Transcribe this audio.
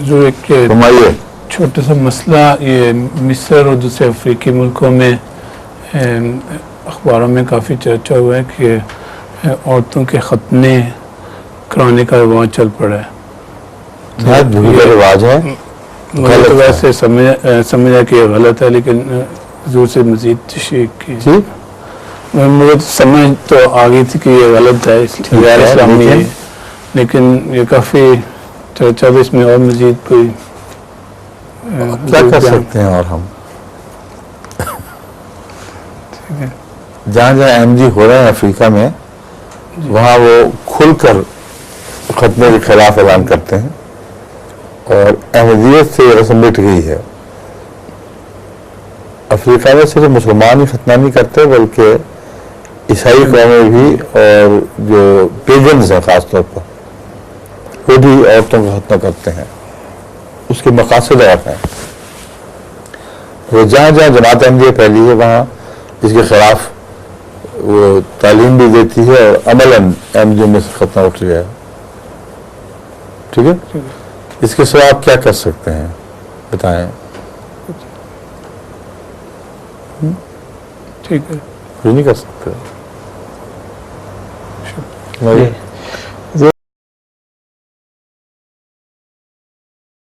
جو ایک چھوٹا سا مسئلہ یہ مصر اور دوسرے افریقی ملکوں میں اخباروں میں کافی چرچا ہوا ہے کہ عورتوں کے ختنے کرانے کا رواج چل پڑا ہے. رواج ہے. مجھے تو ویسے سمجھا کہ یہ غلط ہے، لیکن حضور سے مزید تشریح کی. مجھے سمجھ تو آ گئی تھی کہ یہ غلط ہے، غیر اسلامی ہے، لیکن یہ کافی چرچا بھی اس میں اور مزید کوئی کیا کر سکتے ہیں. اور ہم جہاں جہاں ایم جی ہو رہے ہیں افریقہ میں، وہاں وہ کھل کر ختنے کے خلاف اعلان کرتے ہیں، اور احمدیت سے یہ رسم مٹ گئی ہے. افریقہ میں صرف مسلمان ہی ختنہ نہیں کرتے، بلکہ عیسائی قومیں بھی، اور جو پیگنز ہیں خاص طور پر، وہ بھی عورتوں کا ختنہ کرتے ہیں. اس کے مقاصد اور ہیں. وہ جہاں جہاں جماعت احمدیہ پھیلی ہے وہاں اس کے خلاف وہ تعلیم بھی دیتی ہے، اور عملاً احمدیوں میں سے ختنہ اٹھ گیا ہے. ٹھیک ہے. اس کے سوا آپ کیا کر سکتے ہیں بتائیں. ٹھیک ہے، کچھ نہیں کر سکتے.